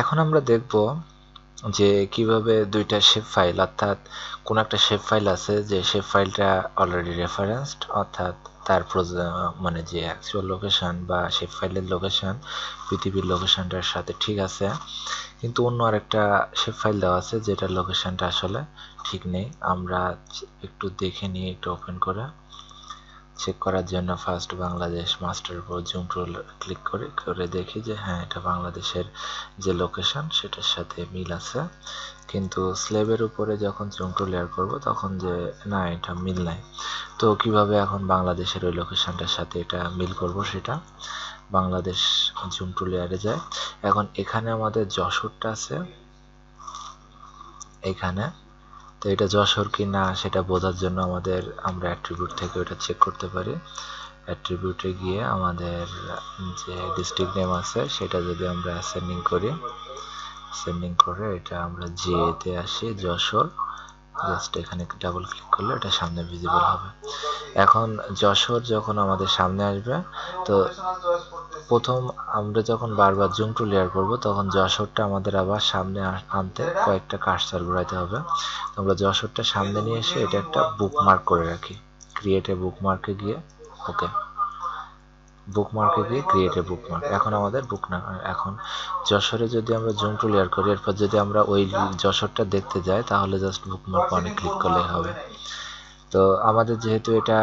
এখন আমরা দেখব যে কিভাবে দুইটা শেপ ফাইল, অর্থাৎ কোন একটা শেপ ফাইল আছে যে শেপ ফাইলটা অলরেডি রেফারেন্সড, অর্থাৎ তার মানে যে অ্যাকচুয়াল লোকেশন বা শেপ ফাইলের লোকেশন পৃথিবীর লোকেশনটার সাথে ঠিক আছে, কিন্তু অন্য আরেকটা শেপ ফাইল দেওয়া আছে যেটার লোকেশনটা আসলে ঠিক নেই। আমরা একটু দেখে নিয়ে একটু ওপেন করে চেক করার জন্য ফার্স্ট বাংলাদেশ মাস্টার উপর জুম টুল ক্লিক করে দেখি যে হ্যাঁ, এটা বাংলাদেশের যে লোকেশন সেটার সাথে মিল আছে, কিন্তু স্ল্যাবের উপরে যখন জুম টুল লেয়ার করব তখন যে না, এটা মিল নাই। তো কিভাবে এখন বাংলাদেশের ওই লোকেশনটার সাথে এটা মিল করব, সেটা বাংলাদেশ জুম টুল লেয়ারে যায়। এখন এখানে আমাদের যশোরটা আছে এখানে, তো এটা যশোর কি না সেটা বোঝার জন্য আমরা অ্যাট্রিবিউট থেকে ওটা চেক করতে পারি। অ্যাট্রিবিউটে গিয়ে আমাদের যে ডিস্ট্রিক্ট নেম আছে সেটা যদি আমরা অ্যাসেন্ডিং করি, অ্যাসেন্ডিং করে এটা আমরা জেতে আসি যশোর, জাস্ট এখানে ডাবল ক্লিক করলে এটা সামনে ভিজিবল হবে। এখন যশোর যখন আমাদের সামনে আসবে, তো প্রথম আমরা যখন বারবার জুম টু লেয়ার করব তখন যশোরটা আমাদের আবার সামনে আনতে কয়েকটা কার্সার ঘোরাতে হবে। আমরা যশোরটা সামনে নিয়ে এসে এটা একটা বুকমার্ক করে রাখি, ক্রিয়েট এ বুকমার্কে গিয়ে ওকে, বুকমার্কে গিয়ে ক্রিয়েট এ বুকমার্ক। এখন আমাদের এখন যশোরে যদি আমরা জুম টু লেয়ার করি, এরপর যদি আমরা ওই যশোরটা দেখতে যাই তাহলে জাস্ট বুকমার্ক অনে ক্লিক করলেই হবে। তো আমাদের যেহেতু এটা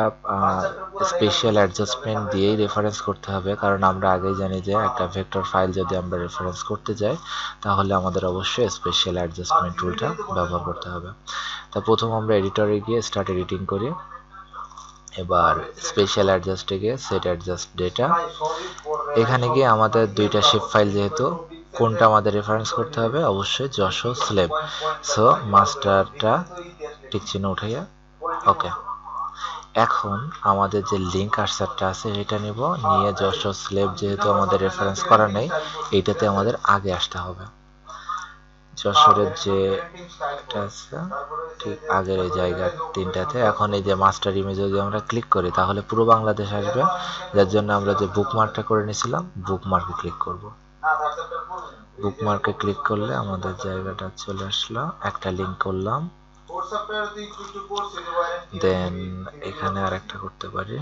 স্পেশাল অ্যাডজাস্টমেন্ট দিয়েই রেফারেন্স করতে হবে, কারণ আমরা আগেই জানি যে একটা ভেক্টর ফাইল যদি আমরা রেফারেন্স করতে যাই তাহলে আমাদের অবশ্যই স্পেশাল অ্যাডজাস্টমেন্ট টুলটা ব্যবহার করতে হবে। তা প্রথম আমরা এডিটরে গিয়ে স্টার্ট এডিটিং করি, এবার স্পেশাল অ্যাডজাস্টে গিয়ে সেট অ্যাডজাস্ট ডেটা, এখানে গিয়ে আমাদের দুইটা শেপ ফাইল, যেহেতু কোনটা আমাদের রেফারেন্স করতে হবে, অবশ্যই যশোর স্ল্যাব, সো মাস্টারটা টিক চিহ্ন উঠাইয়া ওকে। এখন আমাদের যে লিঙ্ক কার্সারটা আছে সেটা নিব, নিয়ে যশোর স্ল্যাব যেহেতু আমাদের রেফারেন্স করা নেই এইটাতে আমাদের আগে আসতে হবে, যশোরের যে এটা আছে ঠিক আগের এই জায়গা তিনটাতে। এখন এই যে মাস্টার ইমেজে যদি আমরা ক্লিক করি তাহলে পুরো বাংলাদেশ আসবে, যার জন্য আমরা যে বুকমার্কটা করে নিয়েছিলাম বুকমার্কে ক্লিক করব। বুকমার্কে ক্লিক করলে আমাদের জায়গাটা চলে আসলো, একটা লিঙ্ক করলাম, দেন এখানে আরেকটা করতে পারি,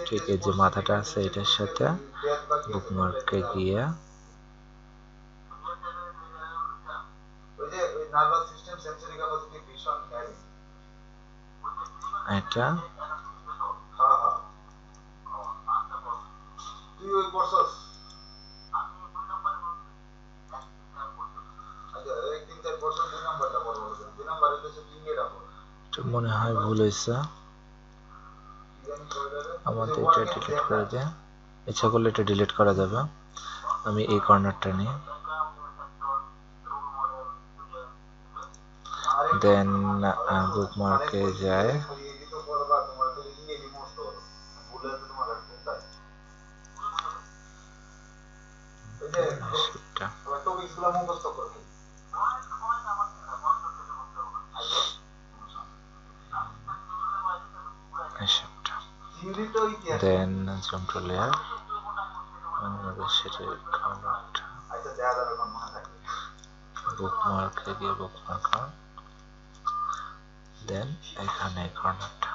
ঠিক এই যে মাথাটা আছে এটার সাথে বুকমার্কে গিয়ে এটা মনে হয় ভুল হয়েছে, আমাদের এটা ডিলিট করে দেয়, ইচ্ছা করলে এটা ডিলিট করা যাবে। আমি এই কর্নারটা নিই, দেন বুকমার্কে যায়, দেন জুম টু লেয়ার, আমাদের সেটা কর্নারটা বুকমার্কে গিয়ে বুকমার্ক, দেন এখানে কর্নারটা।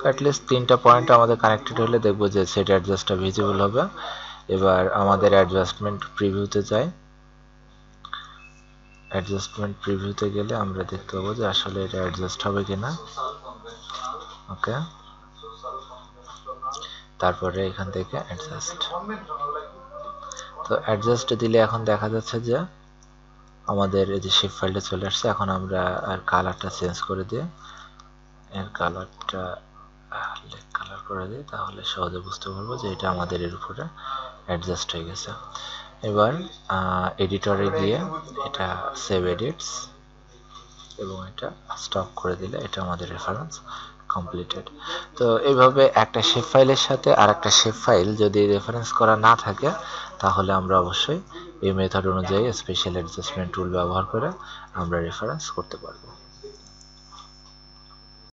অ্যাটলিস্ট তিনটা পয়েন্ট আমাদের কানেক্টেড হলে দেখবো যে সেট অ্যাডজাস্টটা ভিজিবল হবে। এবার আমাদের অ্যাডজাস্টমেন্ট প্রিভিউতে যাই, অ্যাডজাস্টমেন্ট প্রিভিউতে গেলে আমরা দেখতে পাবো যে আসলে এটা অ্যাডজাস্ট হবে কিনা। ওকে, তারপরে এখান থেকে অ্যাডজাস্ট, তো অ্যাডজাস্ট দিলে এখন দেখা যাচ্ছে যে আমাদের এই যে শেপ ফাইলটা চলে আসছে। এখন আমরা আর কালারটা চেঞ্জ করে দিই, এর কালারটা ব্ল্যাক কালার করে দিই, তাহলে সহজে বুঝতে পারবো যে এটা আমাদের এর উপরে অ্যাডজাস্ট হয়ে গেছে। এবার এডিটরে গিয়ে এটা সেভ এডিটস এবং এটা স্টপ করে দিলে এটা আমাদের রেফারেন্স কমপ্লিটেড। তো এইভাবে একটা শেপ ফাইলের সাথে আর একটা শেপ ফাইল যদি রেফারেন্স করা না থাকে তাহলে আমরা অবশ্যই এই মেথড অনুযায়ী স্পেশাল অ্যাডজাস্টমেন্ট টুল ব্যবহার করে আমরা রেফারেন্স করতে পারবো।